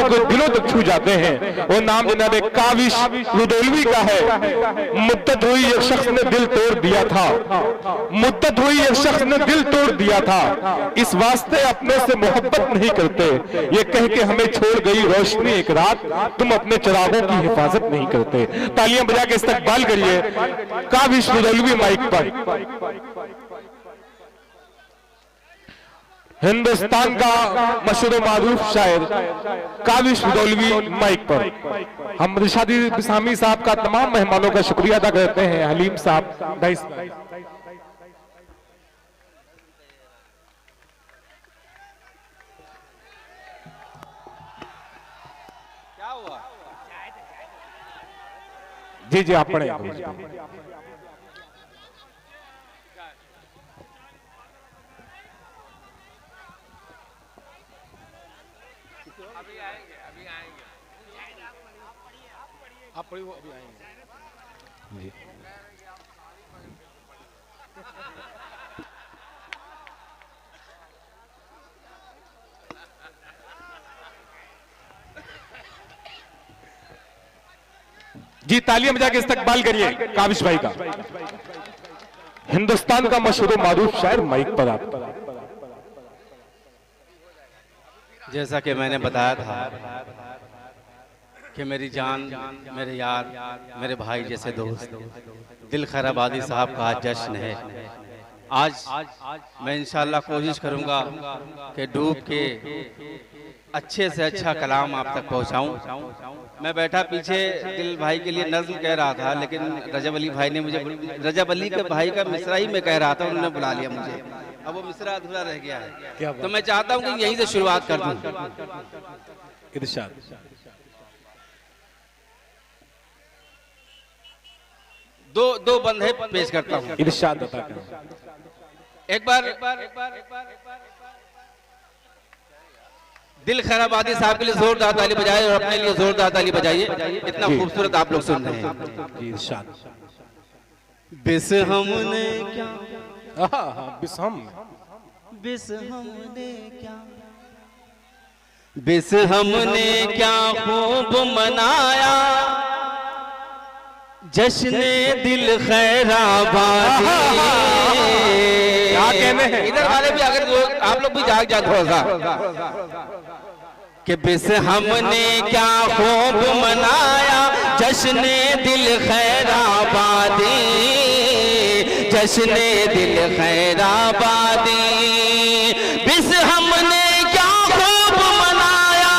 लोगों के दिलों तक छू जाते हैं। वो नाम जनाब काविश रुदौलवी का है। मुद्दत हुई एक शख्स ने दिल तोड़ दिया था, मुद्दत हुई एक शख्स ने दिल तोड़ दिया था, इस वास्ते अपने से मोहब्बत नहीं करते, ये कह के हमें छोड़ गई रोशनी एक रात, तुम अपने चिरागों की हिफाजत नहीं करते। तालियां बजा के इस्तकबाल करिए काविश रुदौलवी माइक पर। हिंदुस्तान का मशहूर मारूफ शायर काविश रुदौलवी माइक पर। हम रिशादी बिसामी साहब का तमाम मेहमानों का शुक्रिया अदा करते हैं। हलीम साहब डाइस क्या हुआ? जी जी आप पढ़े। आप पढ़िए, वो अभी आएंगे। जी जी तालियां बजा के इस्तकबाल करिए काविश भाई का। हिंदुस्तान का मशहूर मारूफ शायर माइक पर आप। जैसा कि मैंने बताया था कि मेरी जान, मेरे यार, मेरे भाई जैसे दोस्त दिल खैर आबादी साहब का आज जश्न है। आज मैं इंशाल्लाह कोशिश करूंगा कि डूब के अच्छे से अच्छा कलाम आप तक पहुंचाऊं। मैं बैठा पीछे दिल भाई के लिए नज़्म कह रहा था, लेकिन रजब अली भाई ने मुझे, रजब अली के भाई का मिसरा ही मैं कह रहा था, उन्होंने बुला लिया मुझे। अब वो मिसरा अधूरा रह गया है, तो मैं चाहता हूं कि यहीं से शुरुआत कर दूं। इरशाद। दो बंदे पेश करता हूं। इरशाद बता कर। एक बार दिल खैर आबादी साहब के लिए जोरदार ताली बजाइए और अपने लिए जोरदार ताली बजाइए। इतना खूबसूरत आप लोग सुन रहे हैं। जी इरशाद। बिस हमने क्या, बिस हम, बिस हमने क्या, बिस हमने क्या खूब मनाया, जश्ने दिल खैराबादी। क्या कहने हैं? इधर वाले भी अगर आप लोग भी जाग जाओ थोड़ा सा। कि बिस हमने क्या खूब मनाया, जश्ने दिल खैराबादी, जश्ने दिल खैराबादी। बिस हमने क्या खूब मनाया,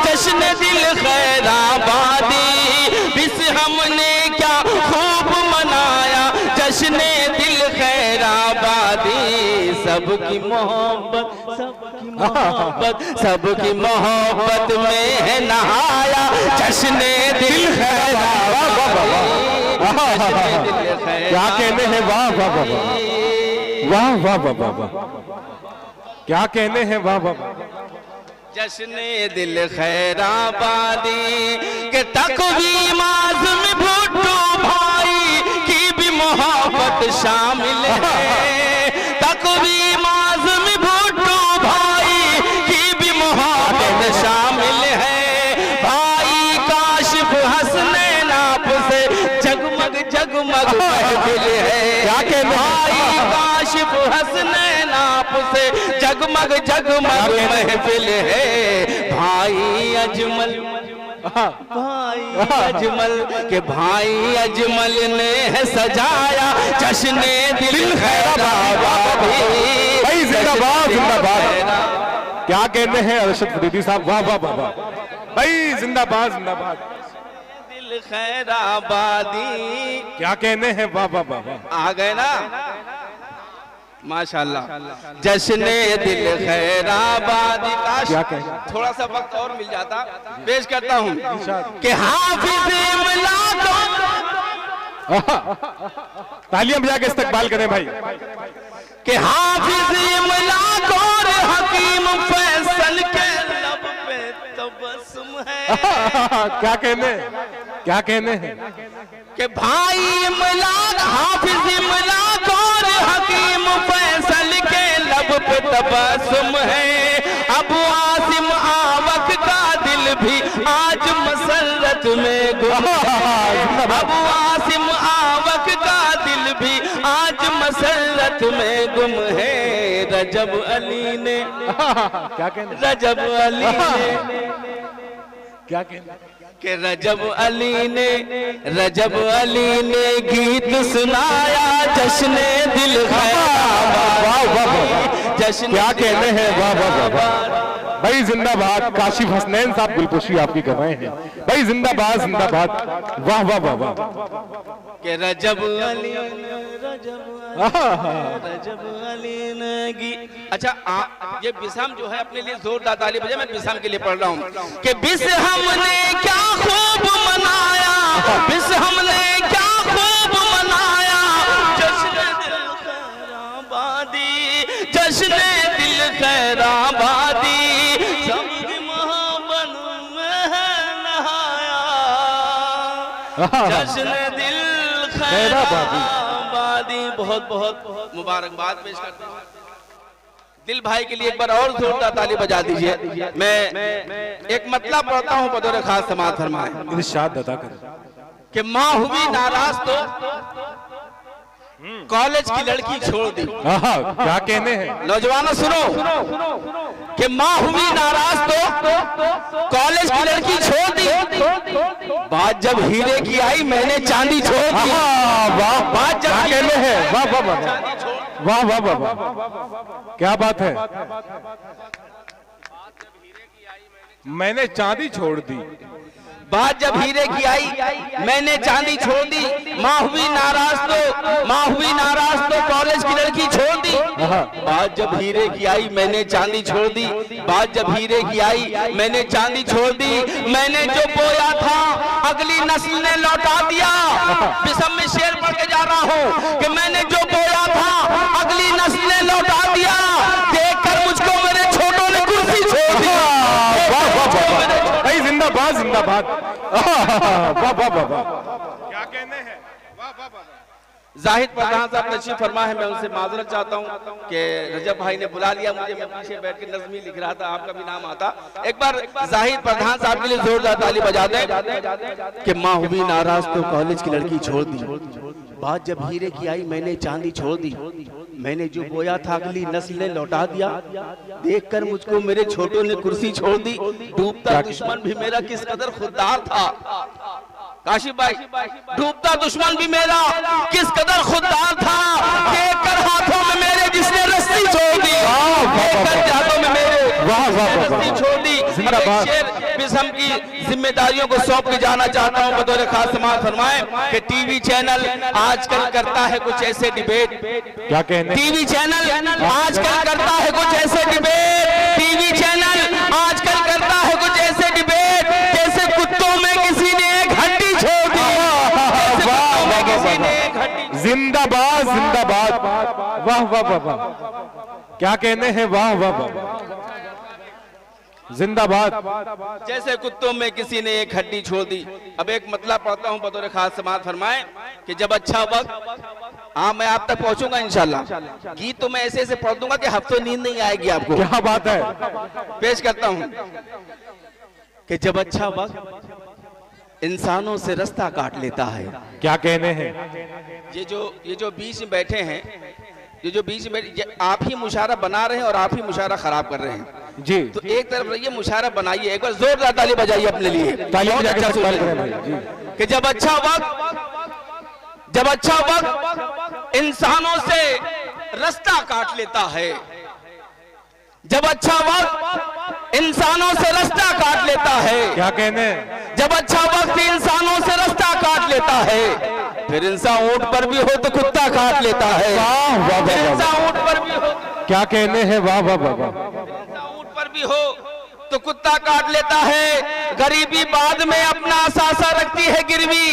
जश्ने दिल खैराबादी। बिस हमने क्या खूब मनाया, जश्ने दिल खैराबादी। सबकी मोहब्बत, सबकी मोहब्बत, सबकी मोहब्बत में है नहाया, जश्ने दिल खैराबादी। क्या कहने हैं? वाह वाह वाह वाह वाह वाह वाह वाह, क्या कहने हैं? वाह वाह। जश्ने दिल खैराबादी के तकवीम आज़म भुट्टो भाई की भी मोहब्बत शामिल है। तकवीम आज़म भुट्टो भाई की भी मोहब्बत शामिल है। भाई काशिफ हसनैन आप से जगमग जगमग महफिल है। क्या कहने? भाई काशिफ हसनैन आप से जगमग जगमग महफिल है। भाई अजमल, भाई अजमल के भाई अजमल ने है सजाया, जश्ने दिल खैराबादी। भाई जिंदाबाद जिंदाबाद। क्या कहने हैं अरशद फरीदी साहब? वाह वाह वाह वाह भाई जिंदाबाद जिंदाबाद। दिल खैराबादी। क्या कहने हैं? वाह वाह वाह वाह। आ गए ना माशाल्लाह। जश्ने दिल खैराबादी। क्या कहें? थोड़ा सा वक्त और मिल जाता, पेश करता हूँ कि हाफिज़ इमला तालियां बजा के इस्तकबाल करें भाई। कि हाफिज़ इमला और हकीम फैसल के लब पे तबस्सुम है। क्या कहने, क्या कहने हैं? कि भाई इमला, हाफिज़ इमला और हकीम फैसल के लब पे तबस्सुम है। अबू आसिम आवक का दिल भी आज मसरत में गुम है। अबू आसिम आवक का दिल भी आज मसरत में गुम है। रजब अली ने क्या कहना, रजब अली ने क्या कहना कि रजब अली ने गीत सुनाया जश्ने दिल जश्न क्या कहने हैं, वाह वाह वाह भाई, जिंदाबाद। काशिफ हसनैन साहब गुलपोशी आपकी कर रहे हैं भाई, जिंदाबाद जिंदाबाद, वाह वाह वाह वाह। के रजब अली ने अच्छा ये बिसम जो है अपने लिए जोरदार ताली बजाए। मैं बिसम के लिए पढ़ रहा हूँ कि बिसम ने क्या खूब मनाया, बिसम ने क्या खूब मनाया जश्न दिल खैराबादी, जश्न दिल खैराबादी सबकी मोहब्बत में नहाया जश्न दिल खैराबादी। बहुत बहुत मुबारकबाद पेश करते हैं दिल भाई के लिए। एक बार और जोरदार ताली बजा दीजिए। मैं एक मतलब पढ़ता हूँ बतौर खास समाअत फरमाएं। इरशाद अदा करें कि माँ हुई नाराज तो कॉलेज की लड़की छोड़ दी। क्या कहने हैं, नौजवानों सुनो कि माँ हुई नाराज तो कॉलेज की लड़की छोड़ दी। बात जब हीरे की आई मैंने चांदी छोड़ दी। वाह, बात जब क्या कहने हैं, वाह वाह वाह वाह वाह वाह वाह, क्या बात है। मैंने चांदी छोड़ दी, बात जब हीरे की आई मैंने चांदी छोड़ दी। माँ हुई नाराज तो कॉलेज की लड़की छोड़ दी। बात जब हीरे की आई मैंने चांदी छोड़ दी। बात जब हीरे की आई मैंने चांदी छोड़ दी। मैंने जो बोया था अगली नस्ल ने लौटा दिया। बिसम में शेर पढ़ के जा रहा हूँ कि मैंने जो बोया था अगली नस्ल ने लौटा दिया। देखकर मुझको मेरे छोटों ने कुर्सी छोड़ दी। जिंदाबाद जिंदाबाद, वाह वाह वाह, क्या कहने हैं, वाह वाह वाह। जाहिद प्रधान साहब तशरीफ फरमा है, मैं उनसे माजरत चाहता हूं कि रजब भाई ने बुला लिया मुझे, मैं पीछे बैठ के नज़मी लिख रहा था, आपका भी नाम आता। एक बार जाहिद प्रधान साहब के लिए जोरदार ताली बजा दें कि माँ हुई नाराज तो कॉलेज की लड़की छोड़ दी। बात जब हीरे की आई मैंने चांदी छोड़ दी। मैंने जो बोया था अगली नस्ल ने लौटा दिया। देखकर मुझको मेरे छोटों ने कुर्सी छोड़ दी। डूबता दुश्मन भी मेरा किस कदर खुददार था। काशिफ भाई, डूबता दुश्मन भी मेरा किस कदर खुददार था। देखकर हाथों में मेरे जिसने रस्सी छोड़ दी। देखकर हाथों में मेरे रस्सी छोड़ दी। बिसम की जिम्मेदारियों को सौंप के जाना चाहता हूं बतौर खास समाअत फरमाएं कि टीवी चैनल आजकल करता है कुछ ऐसे डिबेट। क्या कहने, टीवी चैनल आजकल करता है कुछ ऐसे डिबेट। टीवी चैनल आजकल करता है कुछ ऐसे डिबेट जैसे कुत्तों में किसी ने एक हड्डी छोड़ दी। जिंदाबाद जिंदाबाद, वाह वाह वाह वाह, क्या कहने हैं, वाह वाह वाह, जिंदाबाद। जैसे कुत्तों में किसी ने एक हड्डी छोड़ दी। अब एक मतलब पढ़ता हूं बतौर खास समाअत फरमाएं कि जब अच्छा वक्त, हाँ मैं आप तक पहुंचूंगा इंशाल्लाह। गीत तो मैं ऐसे ऐसे पढ़ दूंगा कि हफ्तों नींद नहीं आएगी आपको। क्या बात है, पेश करता हूं कि जब अच्छा वक्त इंसानों से रास्ता काट लेता है। क्या कहने हैं, ये जो बीच में बैठे हैं, ये जो बीच में आप ही मुशारा बना रहे हैं और आप ही मुशारा खराब कर रहे हैं जी। तो एक तरफ रहिए, मुशारा बनाइए। एक बार जोरदार ताली बजाइए अपने लिए। कि जब अच्छा वक्त इंसानों से रास्ता काट लेता है। जब अच्छा वक्त इंसानों से रास्ता काट लेता है। क्या कहने, जब अच्छा वक्त इंसानों से रास्ता काट लेता है। फिर इंसान ऊंट पर भी हो तो कुत्ता काट लेता है। वाह वाह वाह, इंसान ऊंट पर भी हो, क्या कहने हैं, वाह वाह वाह, ऊंट पर भी हो तो कुत्ता काट लेता है। गरीबी बाद में अपना सासा रखती है गिरवी।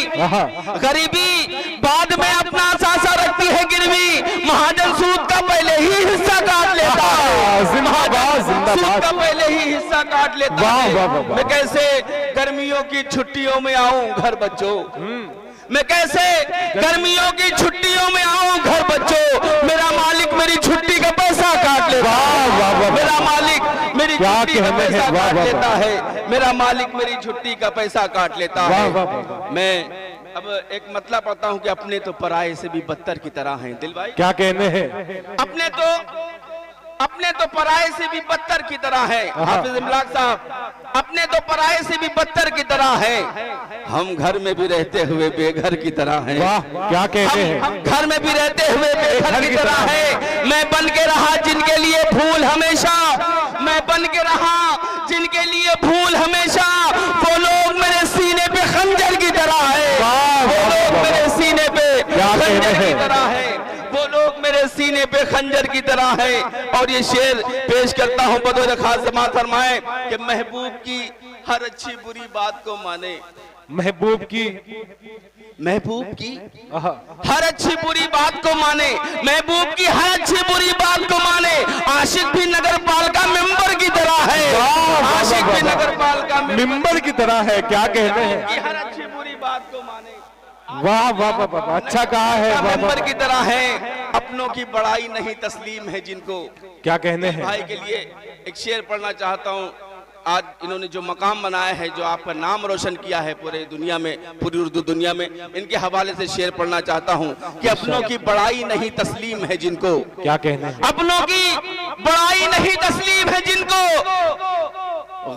गरीबी बाद में अपना सासा रखती है गिरवी। महाजन सूद का पहले ही हिस्सा काट लेता है। जिंदाबाद जिंदाबाद, का पहले ही हिस्सा काट लेता है। मैं कैसे गर्मियों की छुट्टियों में आऊं घर बच्चों। मैं कैसे गर्मियों की छुट्टियों में आऊं घर बच्चों। मेरा मालिक मेरी छुट्टी का पैसा काट लेता है। मेरा मालिक मेरी क्या छुट्टी का कहने हैं, पैसा वाह, काट वाह, लेता वाह। है, मेरा मालिक मेरी छुट्टी का पैसा काट लेता वाह, है। वाह, वाह। मैं अब एक मतलब पढ़ता हूँ कि अपने तो पराये से भी बदतर की तरह हैं। दिल भाई, क्या कहने हैं? अपने तो पराये से भी बदतर की तरह है। हाफिज इमलाक साहब, अपने तो पराये से भी बदतर की तरह है, हम घर में भी रहते हुए बेघर की तरह हैं। वाह, क्या कहने हैं? हम घर में भी रहते हुए बेघर की तरह है। मैं बन के रहा जिनके लिए फूल हमेशा, मैं बन के रहा जिनके लिए फूल हमेशा, वो लोग मेरे सीने पे खंजर की तरह है। वाह, वो वाह, लोग वाह, मेरे सीने पे क्या कहने खंजर की हैं? तरह है, वो लोग मेरे सीने पे खंजर की तरह है। और ये शेर पेश करता हूँ बतौर खास समाअत फरमाए कि महबूब की हर अच्छी बुरी बात को माने, महबूब की आहा, हर अच्छी बुरी बात को माने, महबूब की हर अच्छी बुरी बात को माने। आशिक भी नगर पालिका मेंबर की तरह है, वाह, आशिक वाह, भी वाह, नगर पालिका मिंबर की तरह है। क्या कहने हैं? की हर अच्छी बुरी बात को माने, वाह वाह वाह वाह, अच्छा कहा है। वाह, वाह, मेंबर की तरह है। अपनों की बड़ाई नहीं तस्लीम है जिनको। क्या कहने हैं? भाई के लिए एक शेर पढ़ना चाहता हूँ। आज इन्होंने जो मकाम बनाया है, जो आपका नाम रोशन किया है पूरे दुनिया में, पूरी उर्दू दुनिया में, इनके हवाले से शेर पढ़ना चाहता हूँ कि अपनों की बड़ाई नहीं तस्लीम है जिनको। क्या कहने हैं? अपनों की बड़ाई नहीं तस्लीम है जिनको,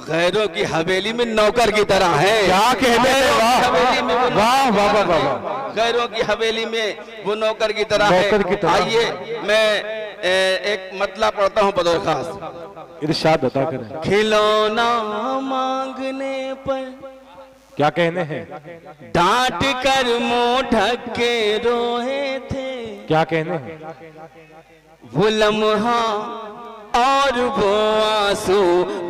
गैरों की हवेली में नौकर की तरह है। क्या कहने हैं? वाह हवेली में वो वाह वाह वाह वाह, गैरों की हवेली में वो नौकर की तरह नौकर की है। तरह। आइए मैं एक मतलब पढ़ता हूँ बतौर खास। इरशाद अता करें। खिलौना मांगने पर क्या कहने हैं? डांट कर मुंह ढक के रोए थे, क्या कहने हैं? वो लम्हा और वो आंसू,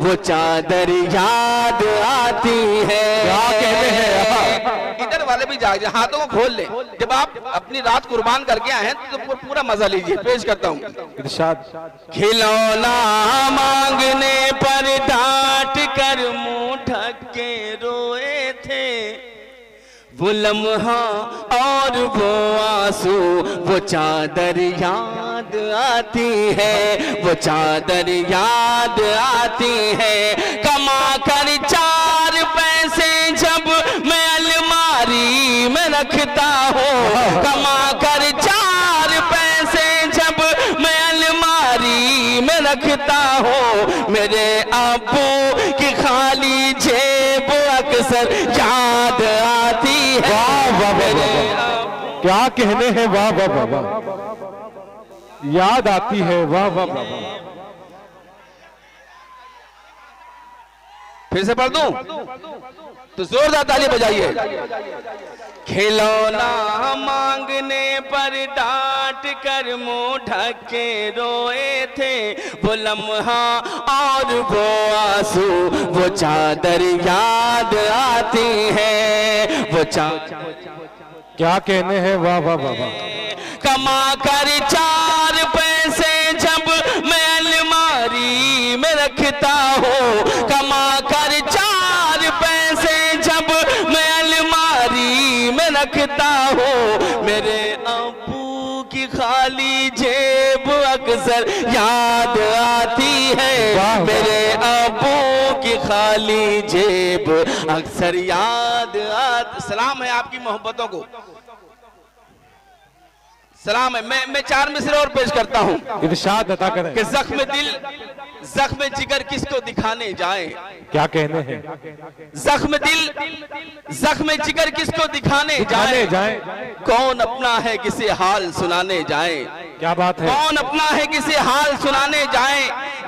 वो चादर याद आती है। क्या कहने हैं? इधर वाले भी जाग जाए, हाथों को खोल ले। जब आप अपनी रात कुर्बान करके आए हैं तो पूरा मजा लीजिए। पेश करता हूँ। इरशाद। खिलौना मांगने पर डांट कर मुंह ढक के रोए थे, वो लम्हा और वो आंसू, वो चादर याद आती है, वो चादर याद आती है। कमा कर 4 पैसे जब मैं अलमारी में रखता हूँ, कमा कर 4 पैसे जब मैं अलमारी में रखता हूँ, मेरे अब्बू की खाली जेब अक्सर याद आती है। वाह वाह वाह वाह, क्या कहने हैं? वाह वाह वाह वाह, याद आती है। वाह वाह वाह वाह, फिर से पढ़ दूं तो जोरदार ताली बजाइए। खिलौना मांगने पर डांट कर मुंह ढक के रोए थे, वो लम्हा और वो आंसू, वो चादर याद आती है, वो क्या कहने हैं? वाह वाह वाह वाह, कमा कर 4 पैसे जब मैं अलमारी में रखता हूँ, कमा कर 4 पैसे जब मैं अलमारी में रखता हूँ, मेरे अब्बू की खाली जेब अक्सर याद आती है, मेरे अब्बू की खाली जेब अक्सर याद आती। सलाम है आपकी मोहब्बतों को, सलाम है। मैं 4 मिसरे और पेश करता हूँ इरशाद अता करें। कि जख्म दिल जख्म जिगर किसको दिखाने जाए। क्या कहने हैं? जख्म दिल जख्म जिगर किसको दिखाने जाए, कौन अपना है किसे हाल सुनाने जाए। क्या बात है? कौन अपना है किसे हाल सुनाने जाए।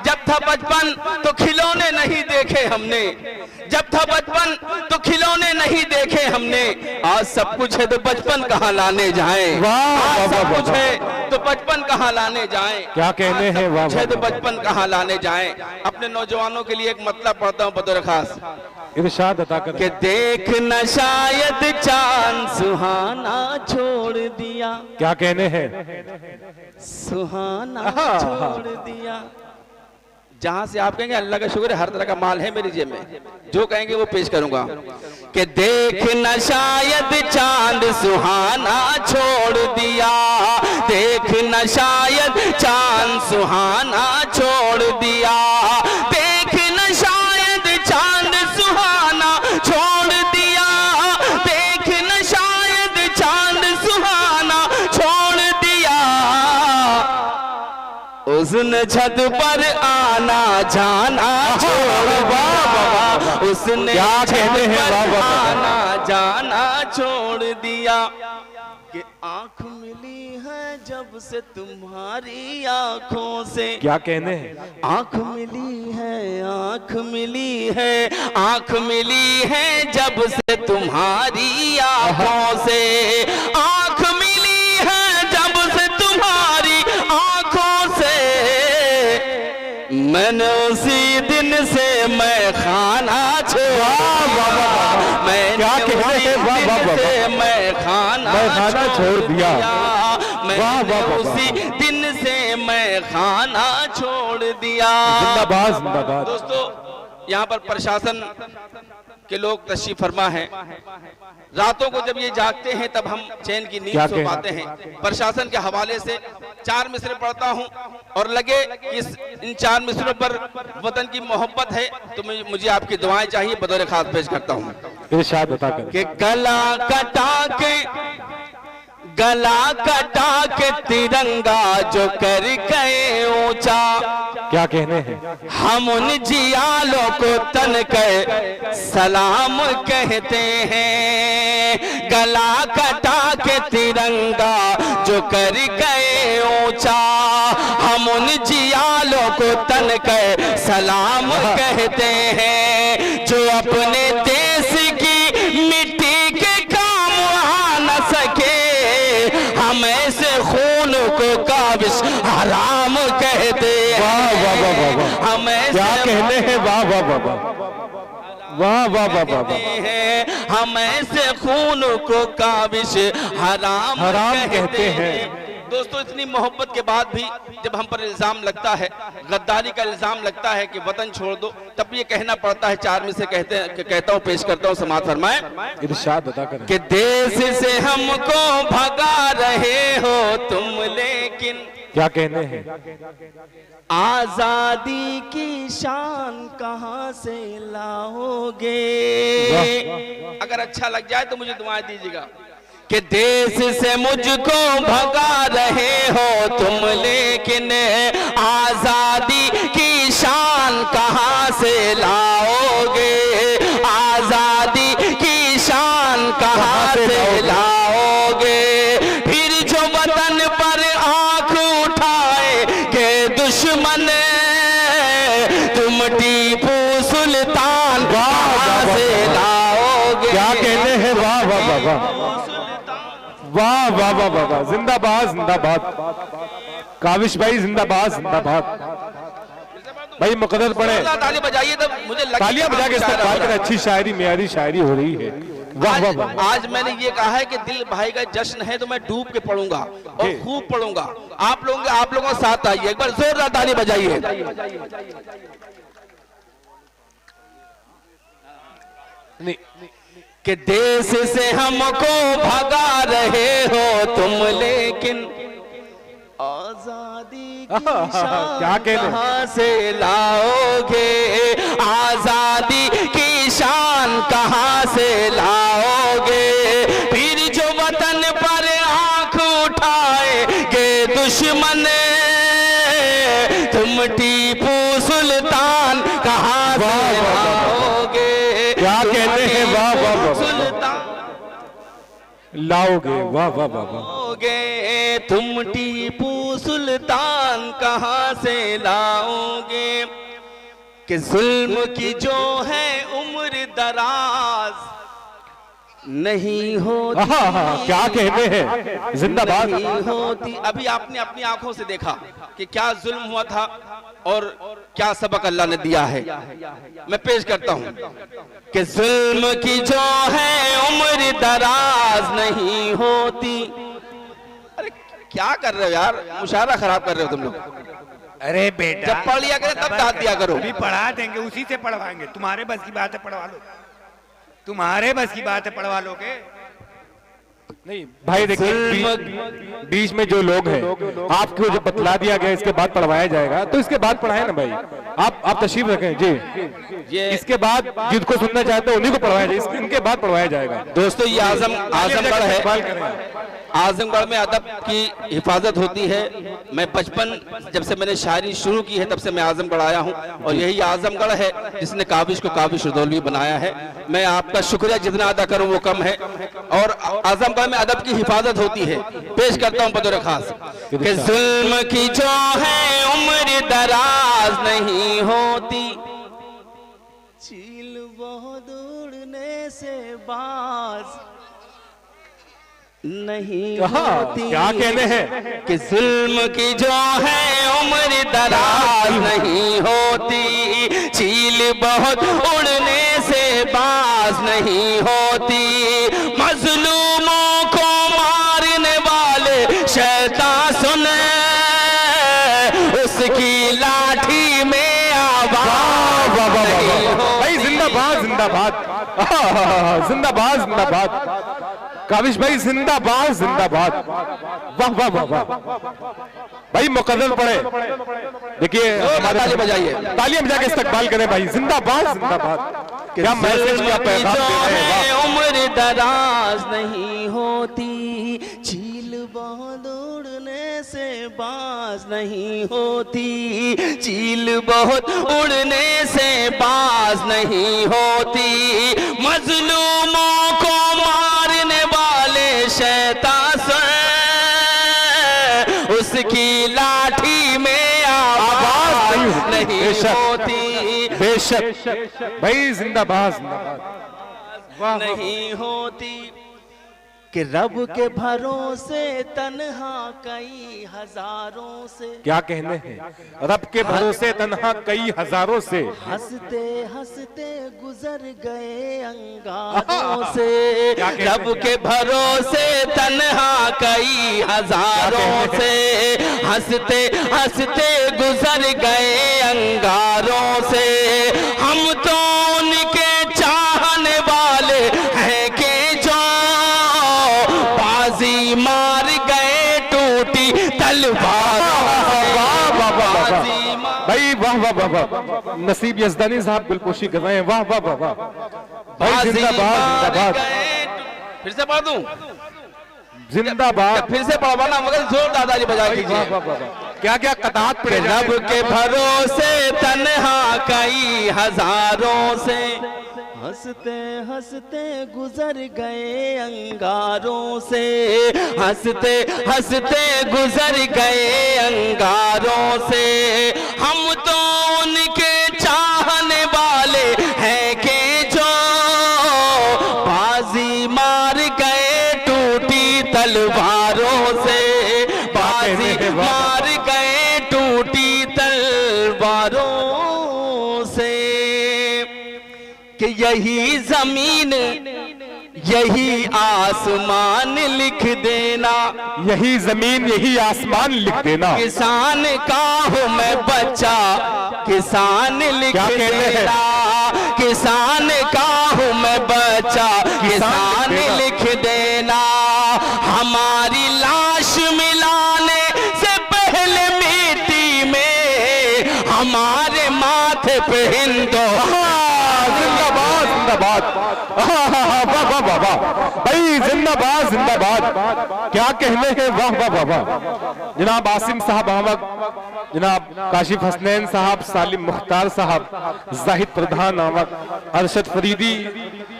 जब था बचपन तो खिलौने नहीं देखे हमने, जब था बचपन तो खिलौने नहीं देखे हमने, आज सब कुछ है तो बचपन कहाँ लाने जाए। आज सब कुछ है तो बचपन कहाँ लाने जाए। क्या कहने हैं? वाह है तो बचपन कहाँ लाने जाए। अपने नौजवानों के लिए एक मतलब पढ़ता हूँ बतौर खास। इरशाद अता करें। कि देख न शायद चांद सुहाना छोड़ दिया। क्या कहने हैं? सुहाना छोड़ दिया। जहां से आप कहेंगे अल्लाह का शुक्र है हर तरह का माल है मेरी जेब में, जो कहेंगे वो पेश करूंगा। कि देख न शायद चांद सुहाना छोड़ दिया, देख न शायद चांद सुहाना छोड़ दिया, देख उसने छत पर आना जाना छोड़ दिया, उसने छत पर आना जाना छोड़ दिया। कि आंख मिली है जब से तुम्हारी आंखों से, क्या कहने हैं? आंख मिली है, आंख मिली है, आंख मिली है जब से तुम्हारी आंखों से, आंख मिली है जब से तुम्हारी आंखों से, मैंने उसी दिन से मैं खाना छोड़ा, मैंने उसी दिन से मैं खाना छोड़ दिया, मैंने उसी दिन से मैं खाना छोड़ दिया। जिंदाबाद जिंदाबाद। दोस्तों, यहाँ पर प्रशासन के लोग तशरीफ फरमा है। रातों को जब ये जागते हैं तब हम चैन की नींद सो पाते हैं। प्रशासन के हवाले से 4 मिसरे पढ़ता हूँ और लगे कि इन 4 मिसरों पर वतन की मोहब्बत है तो मुझे आपकी दुआएं चाहिए, बतौर खास पेश करता हूँ। इरशाद बता कर कि गला कटा के तिरंगा जो कर गए ऊंचा, क्या कहने हैं? हम उन जियालों को तन कर सलाम कहते हैं। गला कटा के तिरंगा जो कर गए ऊंचा, हम उन जियालों को तन कर सलाम कहते हैं। जो अपने देश की मिट्टी के काम आ न सके, हम ऐसे खून को काबिश हराम कहते हैं। हम ऐसे क्या कहने हैं? वाह वाह वाह वाह वाह वाह वाह वाह। हम ऐसे खून को काबिश हराम कहते हैं। दोस्तों, इतनी मोहब्बत के बाद भी जब हम पर इल्जाम लगता है, गद्दारी का इल्जाम लगता है कि वतन छोड़ दो, तब ये कहना पड़ता है। 4 में से कहता हूँ, पेश करता हूँ, समाअत फरमाए। इरशाद बता कर कि देश से हमको भगा रहे हो तुम, लेकिन क्या कहने हैं? आजादी की शान कहाँ से लाओगे? अगर अच्छा लग जाए तो मुझे दुआएं दीजिएगा। कि देश से मुझको भगा रहे हो तुम, लेकिन आजादी की शान कहाँ से लाओगे? आजादी की शान कहाँ से लाओगे? फिर जो वतन पर आंख उठाएंगे दुश्मन, तुम टीपू सुल्तान कहाँ से लाओगे? क्या कहने हैं? वाह वाह वाह वाह वाह वाह वाह वाह वाह। जिंदाबाद जिंदाबाद। काविश भाई जिंदाबाद जिंदाबाद। भाई मुकद्दर पढ़े, ताली बजाइए तब मुझे तालियां बजा के इस्तेमाल करें। अच्छी शायरी, मेरी शायरी हो रही है। वाह वाह वाह। आज मैंने ये कहा है कि दिल भाई का जश्न है तो मैं डूब के पढ़ूंगा और खूब पढ़ूंगा। आप लोगों के साथ आइए, एक बार जोरदार ताली बजाइए। नहीं कि देश से हमको भगा रहे हो तुम, लेकिन आजादी की शान कहाँ से लाओगे? आजादी की शान कहाँ से लाओगे? फिर जो वतन पर आंख उठाएंगे दुश्मन, तुम टीपू सुल्तान कहाँ से लाओगे? क्या कहते हैं? वाह वाह वाह लाओगे। वाह वाह वाह लाओगे, तुम टीपू सुल्तान कहाँ से लाओगे? कि जुल्म की जो है उम्र दराज नहीं होती। क्या कहते हैं? जिंदाबाद। नहीं होती। अभी आपने अपनी आंखों से देखा कि क्या जुल्म हुआ था और क्या सबक अल्लाह ने दिया है। मैं पेश करता हूं कि जुल्म की जो है उम्र दराज नहीं होती। अरे क्या कर रहे हो यार, मुशायरा खराब कर रहे हो तुम लोग। अरे बेटा, जब पढ़ लिया करें तब दाद दिया करो। अभी पढ़ा देंगे, उसी से पढ़वाएंगे। तुम्हारे बस की बात है, पढ़वा लो। तुम्हारे बस की बात है, पढ़वा लोगे। नहीं भाई देखिए, बीच में जो लोग हैं आपको जो बतला दिया गया इसके बाद पढ़वाया जाएगा, तो इसके बाद पढ़ाए ना भाई। आप तशरीफ रखें जी। इसके बाद जिनको सुनना चाहते हैं उन्हीं को पढ़वाया जाए, इनके बाद पढ़वाया जाएगा। दोस्तों ये आजमगढ़ है। आजमगढ़ में अदब की हिफाजत होती है। मैं बचपन जब से मैंने शायरी शुरू की है तब से मैं आजमगढ़ आया हूँ और यही आजमगढ़ है जिसने काबिश को काबिश रुदौलवी बनाया है। मैं आपका शुक्रिया जितना अदा करूँ वो कम है। और आजमगढ़ में अदब की हिफाजत होती है। पेश करता हूँ बतौर खास कि जुल्म की जो है उम्र दराज नहीं होती, चील बहुत उड़ने से बाज नहीं होती। क्या कहने हैं कि जुल्म की जो है उम्र दराज नहीं होती, चील बहुत उड़ने से बाज नहीं होती, मजलूमों को मारने वाले शैतान सुने उसकी लाठी में आवाज नहीं होती। भाई जिंदाबाद जिंदाबाद जिंदाबाद जिंदाबाद काबिश भाई जिंदाबाद जिंदाबाद। वाह वाह वाह वाह भाई मुकद्दर पड़े। देखिए ताली बजाइए, तालियां बजा के इस्तकबाल करें भाई। जिंदाबाद जिंदाबाद। क्या मैसेज क्या पैगाम दे रहे हैं। उम्र दराज नहीं होती, चील बहुत उड़ने से बाज नहीं होती, चील बहुत उड़ने से बाज नहीं होती, मजलूमों को मारने वाले शैतान उसकी लाठी में आवाज नहीं होती। बेशक भाई जिंदाबाद जिंदाबाद। नहीं होती कि रब के भरोसे तन्हा कई हजारों से। क्या कहने हैं रब के भरोसे तन्हा कई हजारों से, हंसते हंसते गुजर गए अंगारों से। रब के भरोसे तन्हा कई हजारों से, हंसते हंसते गुजर गए अंगारों से। हम तो उनके चाहने वाले हैं कि जो बाजी मार गए टूटी तलवारों से। भाई वाह वाह वाह वाह। नसीब यजदानी साहब गुलपोशी कर रहे हैं। वाह वाह वाह वाह भाई जिंदाबाद जिंदाबाद। फिर से पढ़ दूं जिंदाबाद। फिर से पढ़वाना मगर जोर दादाजी बजा कीजिए। क्या क्या कतात पड़े। रब के भरोसे तन्हा कई हजारों से, हंसते हंसते गुजर गए अंगारों से, हंसते हंसते गुजर गए अंगारों से। हम तो उनके चाहने वाले हैं कि जो बाजी मार गए टूटी तलवारों से, बाजी मार गए टूटी तलवारों से। कि यही जमीन यही आसमान लिख देना, यही जमीन यही आसमान लिख देना। किसान का हूँ मैं बच्चा किसान लिख देना, किसान का हूँ मैं बच्चा किसान लिख देना। हमारी लाश मिलाने से पहले मिट्टी में हमारे माथे पे जिंदाबाद जिंदाबाद। वाह वाह वाह वाह भाई जिंदाबाद जिंदाबाद। क्या कहने हैं। वाह वाह वाह वाह। जनाब आसिम साहब अहमद, जनाब काशिफ हसनैन साहब, सालिम मुख्तार साहब, जाहिद प्रधान अहमद, अरशद फरीदी,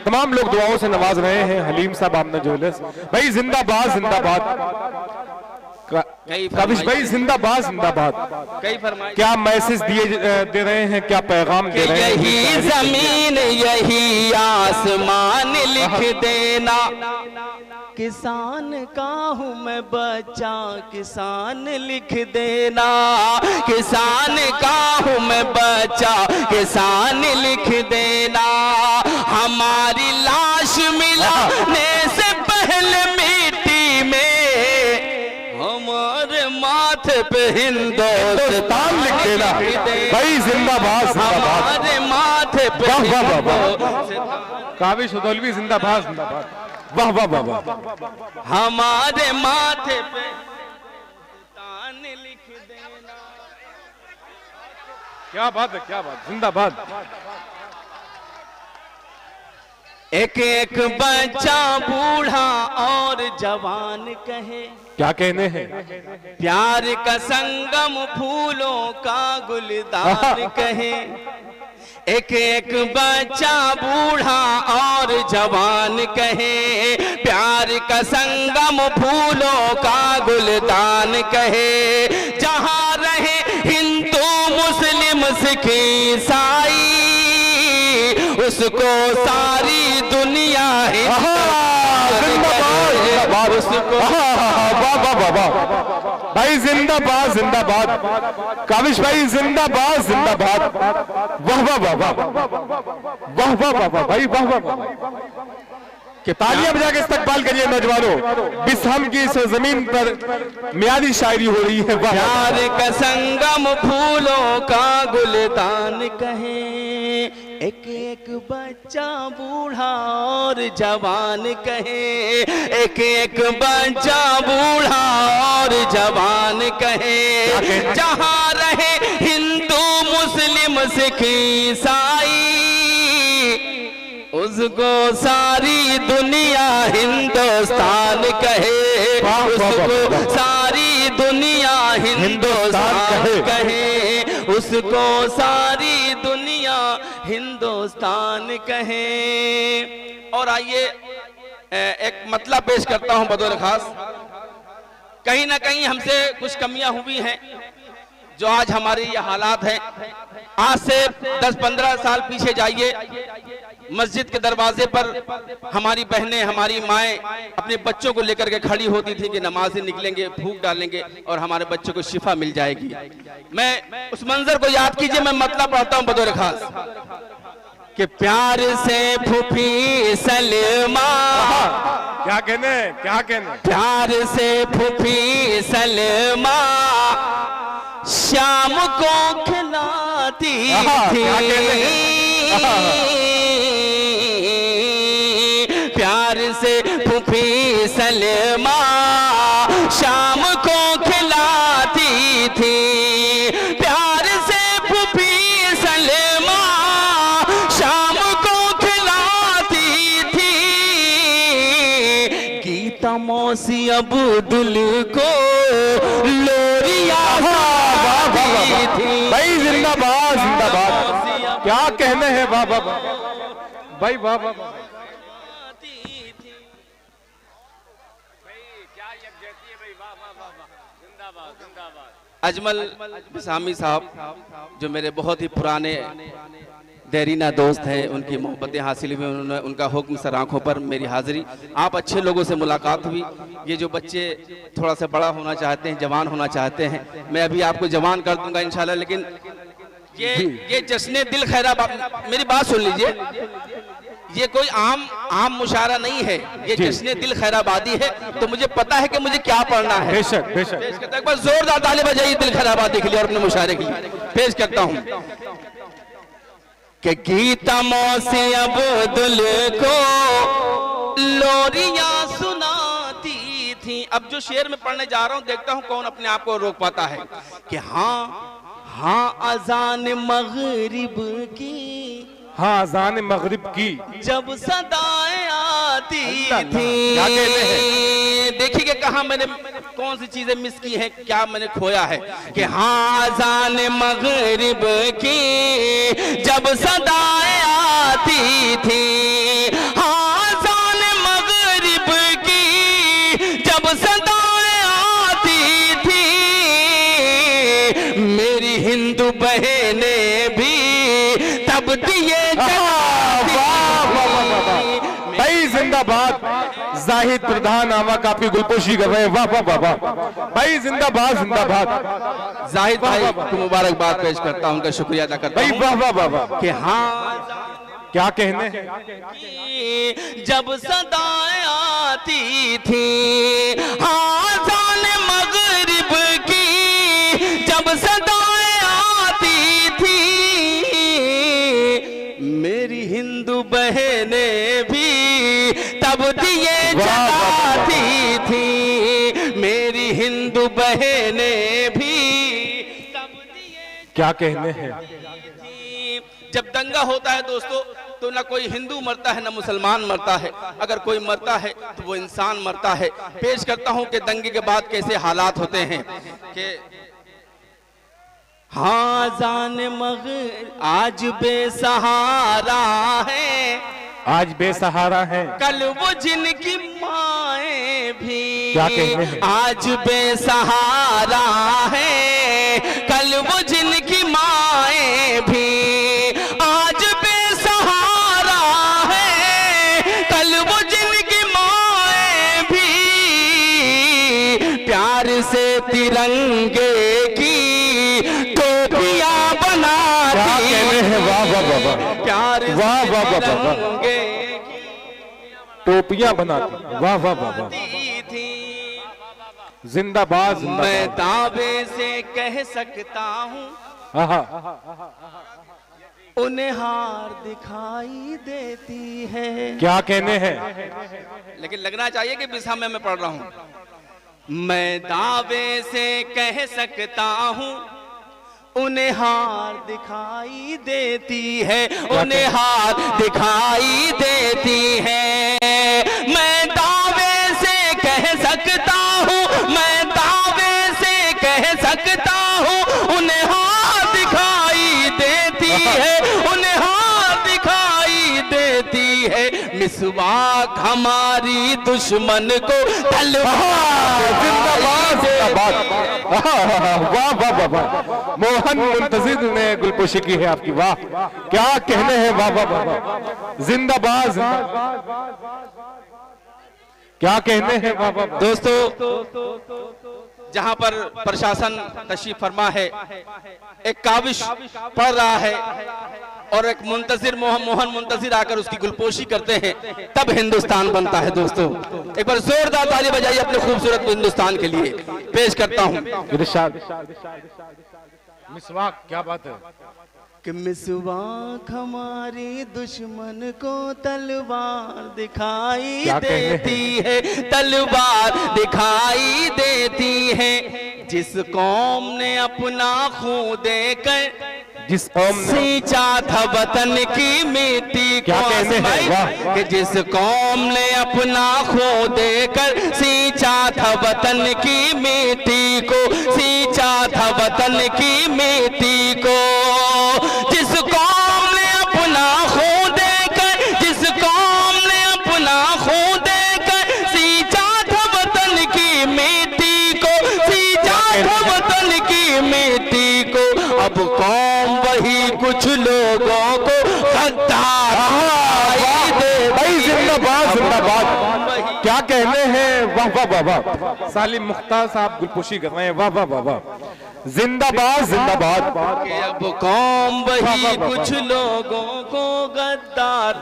तमाम लोग दुआओं से नवाज रहे हैं। हलीम साहब आमना जोलस भाई जिंदाबाद जिंदाबाद। काबिश भाई जिंदाबाद जिंदाबाद। क्या मैसेज दे रहे हैं, क्या पैगाम दे रहे हैं। यही जमीन यही आसमान लिख देना, किसान का हूँ मैं बच्चा किसान लिख देना, किसान का हूँ मैं बच्चा किसान लिख देना। हमारी लाश मिलाने से पहले मिट्टी में हमारे माथे पे हिंदुस्तान लिख देना। भाई जिंदाबाद जिंदाबाद। हमारे माथे पे काबिश रुदौलवी जिंदाबाद जिंदाबाद। वाह वाह वाह वाह। हमारे माथे पे तान लिख देना। क्या बात है, क्या बात। जिंदाबाद। एक एक बच्चा बूढ़ा और जवान कहे, क्या कहने हैं? प्यार का संगम फूलों का गुलदान कहे। एक एक बच्चा बूढ़ा और जवान कहे, प्यार का संगम फूलों का गुलदान कहे। जहाँ रहे हिंदू मुस्लिम सिख ईसाई, उसको सारी दुनिया जिंदाबाद, उसको भाई जिंदाबाद जिंदाबाद, काविश भाई जिंदाबाद जिंदाबाद, वाह वाह वाह वाह वाह वाह वाह भाई वाह वाह। कि तालियां बजा के इस्तकबाल करिए नौजवानों, बिस्हम की इस जमीन पर मियादी शायरी हो रही है। प्यार का संगम फूलों का गुलदान कहे, एक एक बच्चा बूढ़ा और जवान कहे। एक एक बच्चा बूढ़ा और जवान कहे। जहाँ रहे हिंदू मुस्लिम सिख ईसाई, उसको सारी दुनिया हिंदुस्तान कहे। उसको सारी दुनिया हिंदुस्तान कहे। उसको सारी दुनिया हिंदुस्तान कहे। और आइए एक मतलब पेश करता हूं बतौर खास। कहीं ना कहीं हमसे कुछ कमियां हुई हैं जो आज हमारे ये हालात हैं। आज से 10-15 साल पीछे जाइए, मस्जिद के दरवाजे पर हमारी बहनें, हमारी माएँ अपने बच्चों को लेकर के खड़ी होती थी कि नमाज़ें निकलेंगे, फूंक डालेंगे और हमारे बच्चों को शिफा मिल जाएगी। मैं उस मंजर को याद कीजिए, मैं मतलब पढ़ता हूँ बतौर खास कि प्यार से फूफी सलमा, क्या कहने प्यार से फूफी सलमा शाम को खिलाती थी। प्यार से फूफी सलमा शाम को खिलाती थी। प्यार से फूफी सलमा शाम को खिलाती थी। गीता मौसी अब्दुल को लोरिया भाई जिंदाबाद जिंदाबाद, क्या कहने हैं वाह वाह भाई वाह वाह। अजमल सामी साहब जो मेरे बहुत ही पुराने देरीना दोस्त हैं, उनकी मोहब्बतें हासिल हुई, उन्होंने उनका हुक्म सर आंखों पर मेरी हाजिरी। आप अच्छे लोगों से मुलाकात हुई। ये जो बच्चे थोड़ा सा बड़ा होना चाहते हैं, जवान होना चाहते हैं, मैं अभी आपको जवान कर दूंगा इंशाल्लाह। लेकिन ये जश्न दिल खैराबाद, मेरी बात सुन लीजिए, ये कोई आम मुशायरा नहीं है, ये जश्न दिल खैराबादी है। तो मुझे पता है कि मुझे क्या पढ़ना है। बेशक बेशक। एक बार जोरदार ताली बजाइए दिल खैराबादी के लिए और अपने मुशायरे के लिए। पेश करता हूँ कि गीता मौसी अब्दुल को लोरियां सुनाती थी। अब जो शेर में पढ़ने जा रहा हूँ, देखता हूँ कौन अपने आप को रोक पाता है। कि हाँ अजान मगरिब की, हाँ अजान मगरिब की जब सदाएं आती थी। देखिए कि कहाँ मैंने कौन सी चीजें मिस की हैं, क्या मैंने खोया है। कि हाँ अजान मगरिब की जब सदाएं आती थी। हाँ अजान मगरिब की जब सदाएं आती थी। मेरी हिंदू बहनें भी तब दिए भाई जिंदाबाद। जाहिद प्रधान आवा काफी गुलपोशी कर रहे हैं, वाह वाह वाह वाह भाई जिंदाबाद जिंदाबाद। जाहिद भाई को मुबारकबाद पेश करता हूं, उनका शुक्रिया अदा करता हूं। वाह वाह वाह वाह। कि हाँ क्या कहने हैं, जब सदाएं आती थी। हाँ अज़ान मगरिब की जब सदाएं आती थी। मेरी हिंदू बहनें भी तब दिए जलाती थी। मेरी हिंदू बहनें भी तब दिए, क्या कहने हैं। जब दंगा होता है दोस्तों तो ना कोई हिंदू मरता है ना मुसलमान मरता है, अगर कोई मरता है तो वो इंसान मरता है। पेश करता हूं कि दंगे के बाद कैसे हालात होते हैं कि हाँ जान मग आज बेसहारा है, आज बेसहारा है, कल वो जिनकी माएं भी क्या कहते हैं? आज बेसहारा है, कल वो जिनकी माएं भी आज बेसहारा है, कल वो जिनकी माएं भी प्यार से तिरंगे की टोपियां बनाती, क्या कहते हैं? वाह वाह वाह वाह, प्यार से वाह वाह वाह वाह वाह, तिरंगे टोपियां बनाती, वाह वाह वाह वाह, की थी। जिंदाबाद मैं जिंदाबाद। दावे से कह सकता हूँ आहा, उन्हें हार दिखाई देती है। क्या कहने हैं? लेकिन लगना चाहिए कि बिसा में मैं पढ़ रहा हूँ। मैं दावे से कह सकता हूँ उन्हें हार दिखाई देती है, उन्हें हार दिखाई देती है। मैं दावे से कह सकता हूँ, मैं दावे से कह सकता हूँ उन्हें हार दिखाई देती है, उन्हें हार दिखाई देती है। मिसवाक हमारी दुश्मन को तलवार जिंदाबाद जिंदाबाद, वाह वाह वाह वाह, मोहन मुंतजिर ने गुलपोशी की है आपकी, वाह क्या कहने हैं, वाह वाह वाह वाह, जिंदाबाद जिंदाबाद, क्या कहने हैं, वाह वाह वाह। दोस्तों, जहां पर प्रशासन तशरीफ फरमा है, एक काविश पढ़ रहा है और एक मुंतजिर मोहन मुंतजिर आकर उसकी गुलपोशी करते हैं, तब हिंदुस्तान बनता है। दोस्तों, एक बार जोरदार ताली बजाइए अपने खूबसूरत हिंदुस्तान के लिए। पेश करता हूं इरशाद, मिसवाक, क्या बात है कि मिसवाक हमारी दुश्मन को तलवार दिखाई क्या कहने हैं? देती है, तलवार दिखाई देती है। जिस कौम ने अपना खून देकर जिस कौम ने, सींचा था वतन की मिट्टी को, क्या कहने हैं? वाह। कि जिस कौम ने अपना खून देकर सींचा था वतन की मिट्टी को, सींचा था वतन की मिट्टी को। जिस कौम ने अपना खून देकर, जिस कौम ने अपना खून देकर सींचा था वतन की मिट्टी को, सींचा था वतन की मिट्टी को, अब कौम वही कुछ लोगों को गद्दार भाई, जिंदाबाद जिंदाबाद, क्या कहने हैं, वाह वाह वाह वाह। सालिम मुख्तार साहब गुलपोशी कर रहे हैं, वाह वाह वाह वाह, जिंदाबाद जिंदाबाद। कि अब कौम वही कुछ लोगों को गद्दार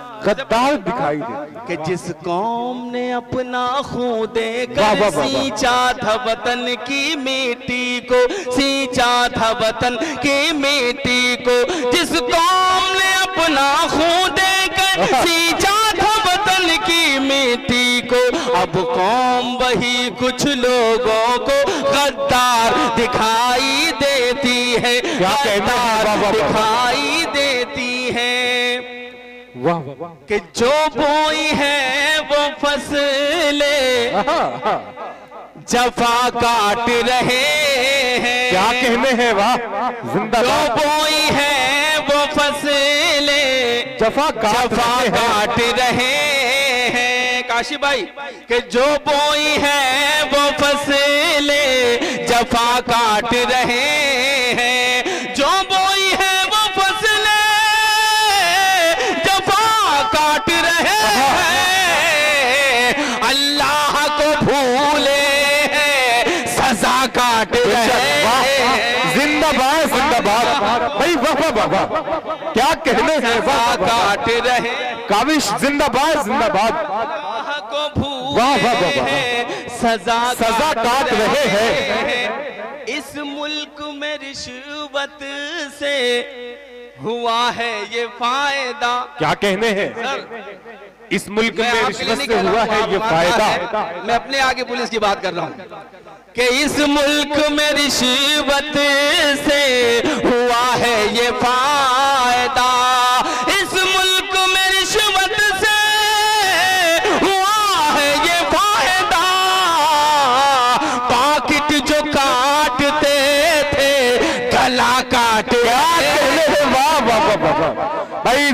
दिखाई देती, कि जिस कौम ने अपना खून वाह, देकर वाह, वाह, वाह। सींचा था वतन की मिट्टी को, सींचा था वतन की मिट्टी को। जिस कौम ने अपना खून देकर सींचा था वतन की मिट्टी को, अब कौम वही कुछ लोगों को गद्दार दिखाई देती है, क्या कहना है? वाह, वाह, वाह। दिखाई देती है। वाह वाह वाह, कि जो बोई है वो फसले जफा काट रहे हैं, क्या कहने हैं, वाह जो जिंदाबाद। बोई है वो फसले जफा काट रहे हैं। काशी भाई, कि जो बोई है वो फसले जफा काट रहे हैं, जो बोई है वो फसले जफा काट रहे हैं। अल्लाह को भूले हैं, सजा काट रहे हैं। जिंदाबाद जिंदाबाद, भाई वाह वाह वाह वाह, क्या कहने हैं, वाह सजा वाह वाह। काट रहे, काविश जिंदाबाद जिंदाबाद, अल्लाह को वाह, वाह, वाह, भूले वाह। हैं, सजा काट रहे हैं। इस मुल्क में रिश्वत से हुआ है ये फायदा। क्या कहने हैं, सर, इस मुल्क मैं में आपके रिश्वत लिए नहीं से कह रहा हुआ हूं, है आप ये मानता फायदा। है। मैं अपने आगे पुलिस की बात कर रहा हूं कि इस मुल्क में रिश्वत से हुआ है ये फायदा। इस मुल्क में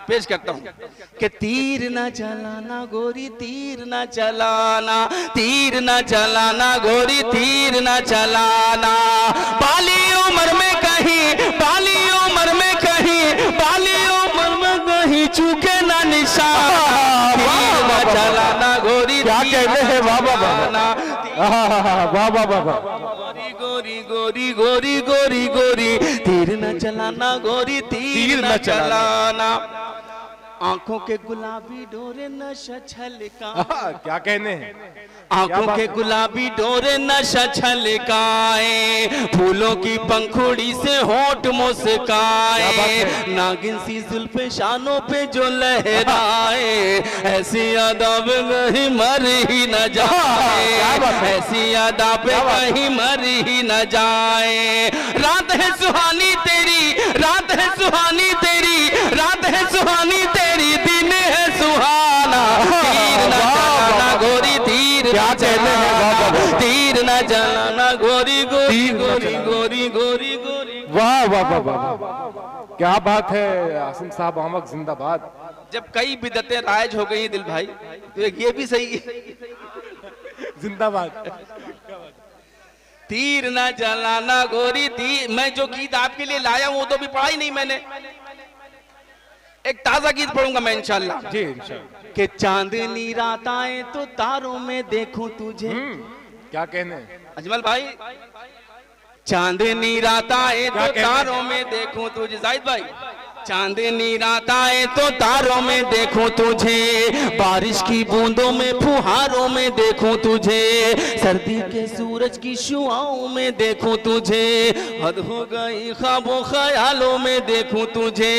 पेश करता हूँ कि तीर न चलाना गोरी तीर न चलाना, तीर न चलाना गोरी तीर न चलाना, बाली उम्र में कहीं, बाली उम्र में कहीं, बाली उम्र में कहीं चूके ना निशान, तीर न चलाना गोरी क्या कहते हैं बाबा बाबा बाबा गोरी गोरी गोरी गोरी गोरी तीर न चलाना गोरी तीर न चलाना, आंखों के गुलाबी डोरे नशा छलका, क्या कहने हैं, आंखों के गुलाबी डोरे नशा छलकाए, फूलों की पंखुड़ी से होंठ मुस्काए, नागिन सी जुल्फे शानों पे जो लहराए, ऐसी अदा पे कहीं मर ही न जाए, ऐसी अदा पे कहीं मर ही न जाए, रात है सुहानी तेरी, रात है सुहानी तेरी, रात है सुहानी तेरी, दिन है सुहाना, तीर न चलाना गोरी तीर क्या कहते हैं बाबा, तीर न चलाना गोरी गोरी गोरी गोरी गोरी गोरी। वाह वाह वाह वाह, क्या बात है आसिम साहब, अहमद जिंदाबाद। जब कई बिदतें राइज हो गई दिल भाई, तो एक ये भी सही है, जिंदाबाद। तीर न चलाना गोरी तीर। मैं जो गीत आपके लिए लाया हूं वो तो भी पढ़ा ही नहीं मैंने, एक ताजा गीत पढ़ूंगा मैं इंशाल्लाह। जी इंशाल्लाह। कि चांदनी रात आए तो तारों में देखूं तुझे, क्या कहने, अजमल भाई, चांदनी रात आए क्या तो कहते? तारों में देखूं तुझे, जाहिद भाई, चांदनी रात आए तो तारों में देखूं तुझे, बारिश की बूंदों में फुहारों में देखूं तुझे, सर्दी के सूरज की शुआओं में देखूं तुझे, हद हो गई ख्वाबों ख्यालों में देखूं तुझे,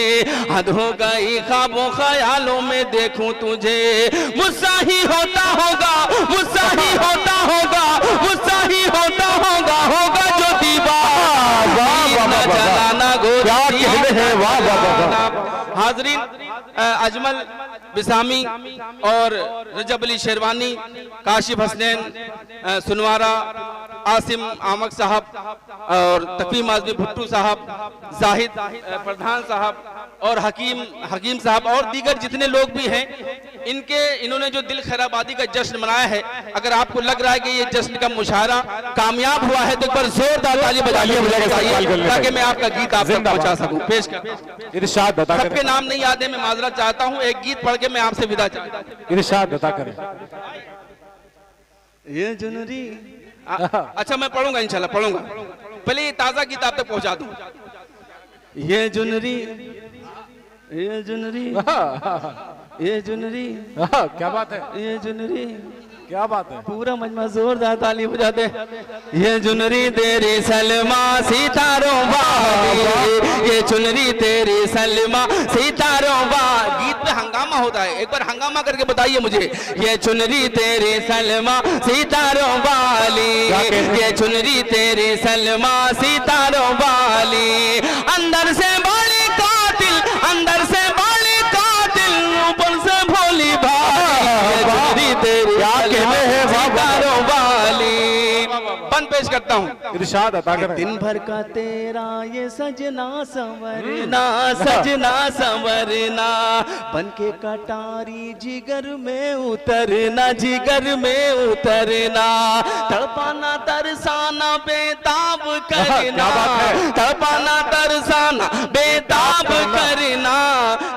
हद हो गई ख्वाबों ख्यालों में देखूं तुझे, मुझसा ही होता होगा, मुझसा ही होता होगा, मुझसा ही होता होगा, होगा जो दीवार, चलाना गोरी क्या कहते हैं, वाह वाह वाह। हाजरीन, अजमल बिसामी और रजब अली शेरवानी, काशिफ हसनैन सुनवारा, आसिम आमक साहब और तकीम आजमी भुट्टू साहब, जाहिद प्रधान साहब और हकीम साहब और दीगर जितने लोग भी हैं, इन्होंने जो दिल खैराबादी का जश्न मनाया है, अगर आपको लग रहा है कि ये जश्न का मुशायरा कामयाब हुआ है तो एक बार जोरदार ताली बजाइए ताकि मैं आपका गीत आप तक पहुंचा सकूं। पेश कर, इरशाद बता करें, सबके नाम नहीं याद है, मैं माजरत चाहता हूं, एक गीत पढ़ के मैं आपसे विदा चाहता हूं। इरशाद बता करें। ये जुनरी, अच्छा मैं पढ़ूंगा इंशाल्लाह, पढ़ूंगा, पहले ये ताजा गीत आप तक पहुंचा दूं। ये जुनरी, ये जुनरी, ये जुनरी, क्या बात है, ये जुनरी, क्या बात है, पूरा मजमा जोरदार ताली बजाते। ये जुनरी तेरी सलमा सितारों वाली, ये चुनरी तेरी सलमा सितारों वाली। गीत पे हंगामा होता है, एक बार हंगामा करके बताइए मुझे। ये चुनरी तेरी सलमा सितारों वाली, ये चुनरी तेरी सलमा सितारों वाली, अंदर से बड़ी कातिल, अंदर से बड़ी कातिल, ऊपर से भोली भाई, तेरी सितारों वाली। बंद पेश करता हूँ, इरशाद अता करें। दिन भर का तेरा ये सजना संवरना, सजना संवरना, बन के कटारी जिगर में उतरना, जिगर में उतरना, तड़पाना तरसाना बेताब करना, तड़पाना तरसाना बेताब करना,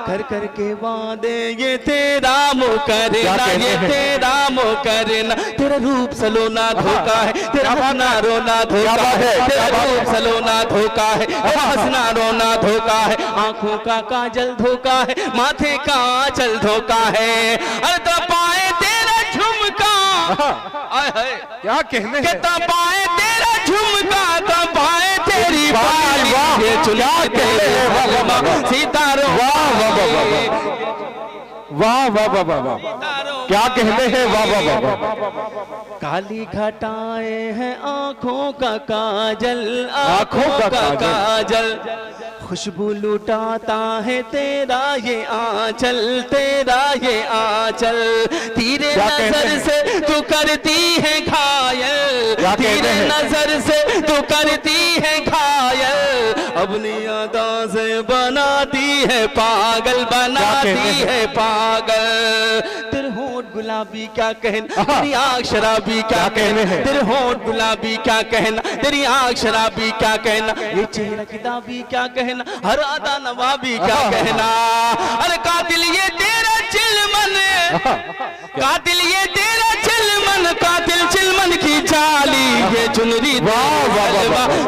कर कर के वादे ये तेरा मुकरना, ये तेरा मुकरना, तेरा रूप सलोना धोखा है, तेरा हंसना रोना धोखा है, तेरा रूप सलोना धोखा है, तेरा हंसना रोना धोखा है, आंखों का काजल धोखा है, माथे का आंचल धोखा है, अरे तपाए तेरा झुमका, क्या कहने हैं, तपाए तेरा झुमका, तपाए तेरी बाल, ये चुना तेरे सितारों, वाह वाह वाह वाह वाह, क्या कहते हैं, वाह वाह वाह। काली घटाएं हैं आंखों का काजल, आंखों का काजल, खुशबू लुटाता है तेरा ये आंचल, तेरा ये आंचल, तेरे नजर से तू करती है घायल, तेरे नजर से तू करती है घायल, अपनी अदा से बनाती है पागल, बनाती है पागल। तेरे होंठ गुलाबी क्या कहना, तेरी आँख शराबी क्या कहना, तेरे होंठ गुलाबी क्या कहना, तेरी आँख शराबी क्या कहना, ये चेहरा किताबी क्या कहना, हर अदा नवाबी क्या कहना। अरे कातिल ये तेरा चिलमन, कातिल ये तेरा चिलमन, कातिल चिलमन की चाली, ये चुनरी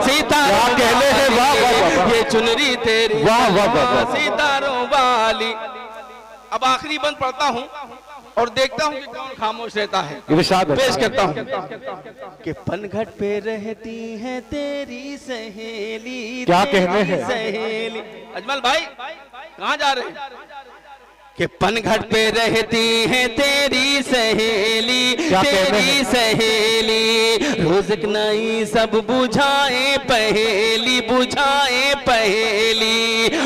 सितारों कहने हैं, वाह ये चुनरी तेरी सितारों वाली। अब आखिरी बंद पढ़ता हूँ और देखता हूँ कि कौन खामोश रहता है। पेश करता हूँ कि पनघट पे रहती है तेरी सहेली, क्या कहने हैं सहेली। अजमल भाई कहाँ जा रहे हैं? कि पनघट पे रहती है तेरी सहेली, तेरी सहेली, रोज नई सब बुझाए पहेली, बुझाए पहेली।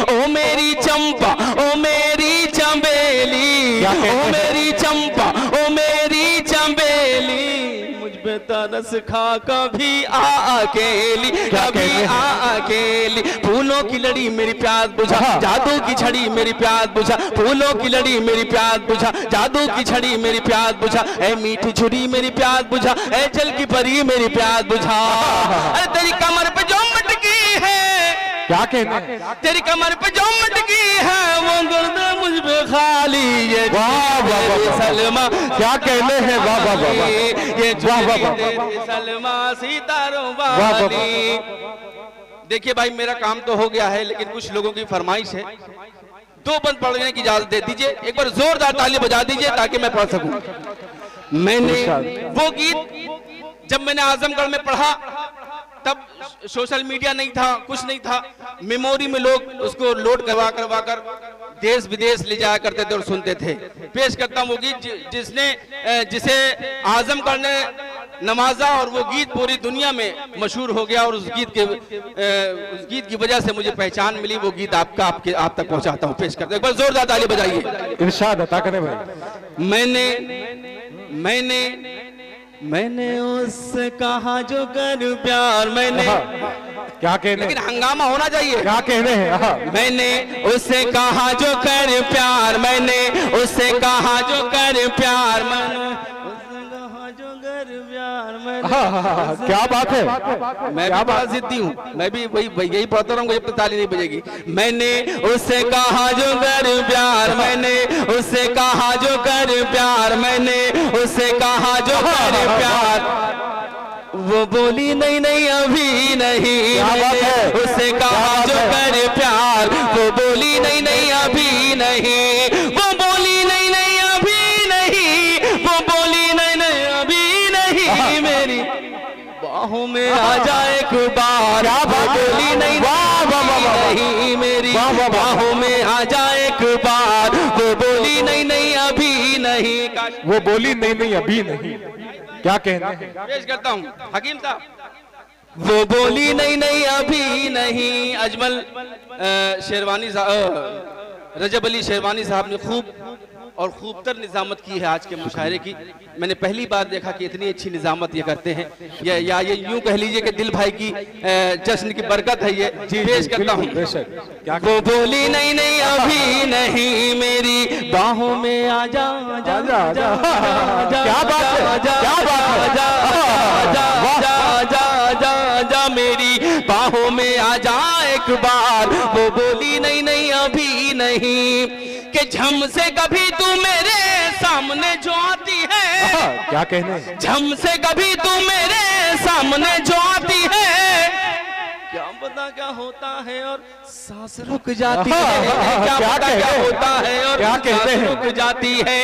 ओ मेरी चंपा, ओ मेरी चंबेली, ओ मेरी चंपा, ओ मेरी चंबेली, मुझ पे तरस खा कभी आ अकेली, कभी आ अकेली। फूलों की लड़ी मेरी प्यास बुझा, जादू की छड़ी मेरी प्यास बुझा, फूलों की लड़ी मेरी प्यास बुझा, जादू की छड़ी मेरी प्यास बुझा, ए मीठी छुरी मेरी प्यास बुझा, ए जल की परी मेरी प्यास बुझा। अरे तेरी कमर पे जो मटकी है, क्या कहने, तेरी कमर पे जो मटकी है वो गुर्दे मुझ पे खाली, ये वाह वाह वाह सलमा क्या कहने हैं, वाह वाह वाह ये वाह वाह वाह सलमा सितारों वाली। देखिए भाई मेरा काम तो हो गया है, लेकिन कुछ लोगों की फरमाइश है, दो बंद पढ़ने की इजाजत दे दीजिए। एक बार जोरदार ताली बजा दीजिए ताकि मैं पढ़ सकूं। मैंने वो गीत जब मैंने आजमगढ़ में पढ़ा तब सोशल मीडिया नहीं था, कुछ नहीं था, मेमोरी में लोग उसको लोड करवा करवा कर देश विदेश ले जाया करते थे और सुनते थे। पेश करता हूँ वो गीत जिसे आजमगढ़ ने नवाजा और वो गीत पूरी दुनिया में मशहूर हो गया और उस गीत की वजह से मुझे पहचान मिली। वो गीत आप तक पहुंचाता हूँ, पेश करता हूँ। एक बार जोरदार ताली बजाइए। इरशाद अता करें भाई। मैंने उससे कहा जो कर प्यार, मैंने क्या कहने, लेकिन हंगामा होना चाहिए। क्या कहने हैं, मैंने उससे कहा जो कर प्यार, मैंने उससे कहा जो कर प्यार, मैंने उससे कहा जो कर प्यार, मैंने क्या बात है, मैं भी बड़ा जिद्दी हूँ, मैं भी वही यही पढ़ता रहूंगा जब तक ताली नहीं बजेगी। मैंने उससे कहा जो कर प्यार, मैंने उससे कहा जो कर प्यार, मैंने उससे कहा जो कर प्यार, वो बोली नहीं नहीं अभी नहीं, मैंने उससे कहा जो कर प्यार, वो बोली नहीं नहीं अभी नहीं, वो बोली नहीं नहीं अभी नहीं, वो बोली नहीं नहीं अभी नहीं, मेरी बाहों में आ जाए एक बार, वो बोली नहीं नहीं, मेरी बाहों में आ जाए एक बार, वो बोली नहीं नहीं अभी नहीं, वो बोली नहीं नहीं अभी नहीं। क्या कहने हैं, पेश करता हूँ हकीम साहब। वो बोली नहीं नहीं अभी नहीं। अजमल शेरवानी साहब, रजब अली शेरवानी साहब ने खूब और खूबतर निजामत की है आज के मुशायरे की। मैंने पहली बार देखा कि इतनी अच्छी निजामत ये करते हैं, या ये यूं कह लीजिए कि दिल भाई की जश्न की बरकत है ये। पेश करता हूँ। वो बोली नहीं नहीं अभी नहीं, मेरी बाहों में आ जा, क्या बात है, क्या बात है, जा मेरी बाहों में आ जा एक बार, वो बोली नहीं नहीं अभी नहीं, कि झम से कभी तू मेरे सामने जो आती है, क्या कहने, झम से कभी तू मेरे सामने जो आती है, क्या पता क्या होता है और सांस रुक जाती है, क्या पता क्या होता है और सांस रुक जाती है,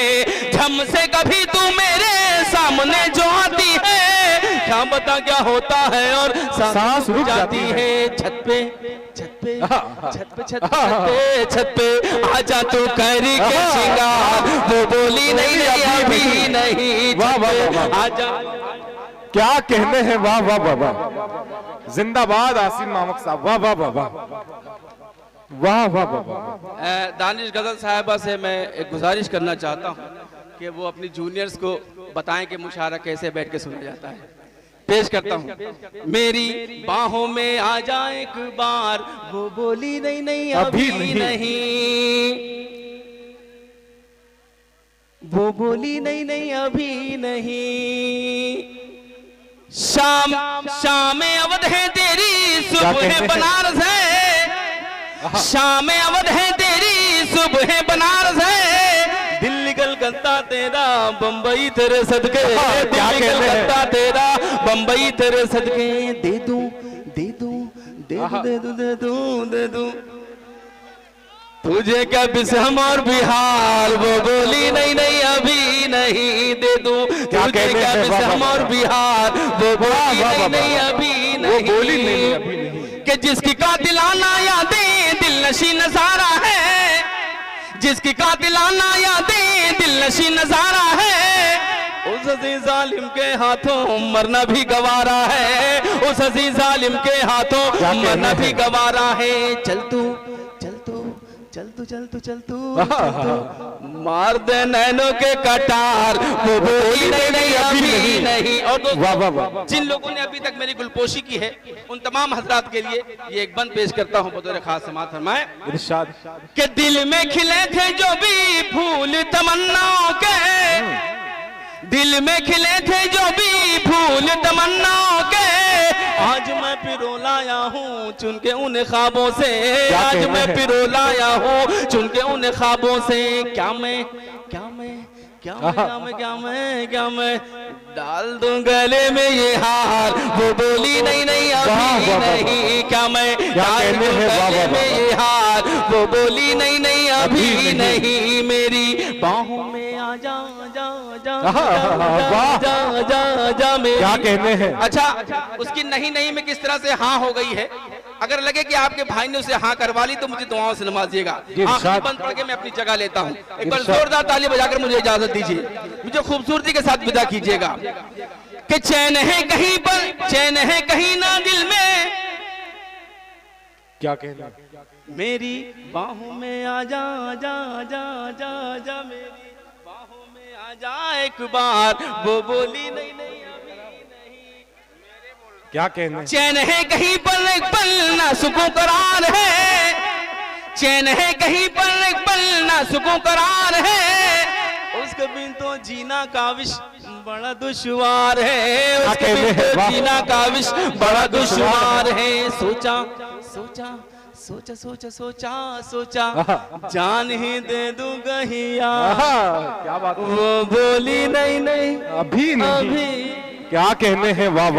झम से कभी तू मेरे सामने जो आती है, क्या पता क्या होता है और सांस रुक जाती है। छत पे छत पे छत पे छत पे छत पे आजा तू करके श्रृंगार, वो बोली नहीं अभी नहीं, आजा। क्या कहने हैं, वाह वाह वाह वाह, जिंदाबाद आसिम मामक साहब, वाह वाह वाह वाह वाह वाह वाह। दानिश गजल साहिबा से मैं एक गुजारिश करना चाहता हूँ कि वो अपनी जूनियर्स को बताएं कि मुशायरा कैसे बैठ के सुना जाता है। पेश करता हूँ। मेरी बाहों में आ जा एक बार, वो बोली नहीं नहीं अभी नहीं, वो बोली नहीं नहीं अभी नहीं। शाम शाम अवध है तेरी, सुबह बनारस है। शाम अवध है तेरी, सुबह बनारस है। दिल्ली कलकत्ता तेरा, बम्बई तेरे सदके। दिल्ली कलकत्ता तेरा, बम्बई तेरे सदके। दे दूं दे दूं दे दूं दे दूं दे दूं दे दूं तुझे क्या बिसम और बिहार, वो बोली नहीं नहीं अभी नहीं। दे दूं तुझे क्या बिसम और बिहार, वो बोली नहीं नहीं अभी नहीं। कि जिसकी कातिलाना यादें दिल नशी नजारा है, जिसकी कातिलाना यादें दिल नशी नजारा है। उस अजीज जालिम के हाथों मरना भी गवारा है, उस अजीज जालिम के हाथों मरना भी गवारा है। चल तू चल तू चल तू चल तू चल तू मार दे नैनों के कटार, वो बोली नहीं नहीं अभी नहीं। और दोस्तों, जिन लोगों ने अभी तक मेरी गुलपोशी की है, उन तमाम हजरात के लिए ये एक बंद पेश करता हूँ बतौर खास समाअत फरमाएं। इरशाद के दिल में खिले थे जो भी फूल तमन्नाओं के, दिल में खिले थे जो भी फूल तमन्नाओं के। आज मैं पिरो लाया हूँ चुन के उन ख्वाबों से, आज मैं पिरो लाया हूँ चुन के उन ख्वाबों से। क्या मैं क्या मैं क्या मैं क्या मैं क्या मैं क्या मैं डाल दूं गले में ये हार, वो बोली नहीं नहीं अभी नहीं। क्या मैं डाल दूं गले में ये हार, वो बोली नहीं नहीं अभी नहीं। मेरी बाहों में आ जा जा जा जा जा जा मेरी। क्या कहने हैं। अच्छा, उसकी नहीं नहीं में किस तरह से हाँ हो गई है। अगर लगे कि आपके भाई ने उसे हाँ करवा ली तो मुझे दुआओं से नवाजिएगा। आखिरी बंद पढ़ के मैं अपनी जगह लेता हूँ। एक बार जोरदार ताली बजाकर मुझे इजाजत दीजिए, मुझे खूबसूरती के साथ विदा कीजिएगा। कि चैन है कहीं पर, चैन है कहीं ना दिल में। क्या कहना। मेरी बाहों में आ जा जा जा जा जा, मेरी बाहों में आ जा एक बार, वो बोली नहीं नहीं अभी नहीं। क्या कहना। चैन है कहीं पर एक पल ना सुकून करार है, चैन है कहीं पर एक पल ना सुकून करार है। उसके बिन तो जीना का विश बड़ा दुश्वार है, उसके बिन तो जीना का विश बड़ा दुश्वार है। सोचा सोचा सोचा सोचा सोचा सोचा जान ही दे दूं गहिया, क्या बात। वो बोली नहीं नहीं अभी नहीं। क्या कहने हैं। वाह वाह।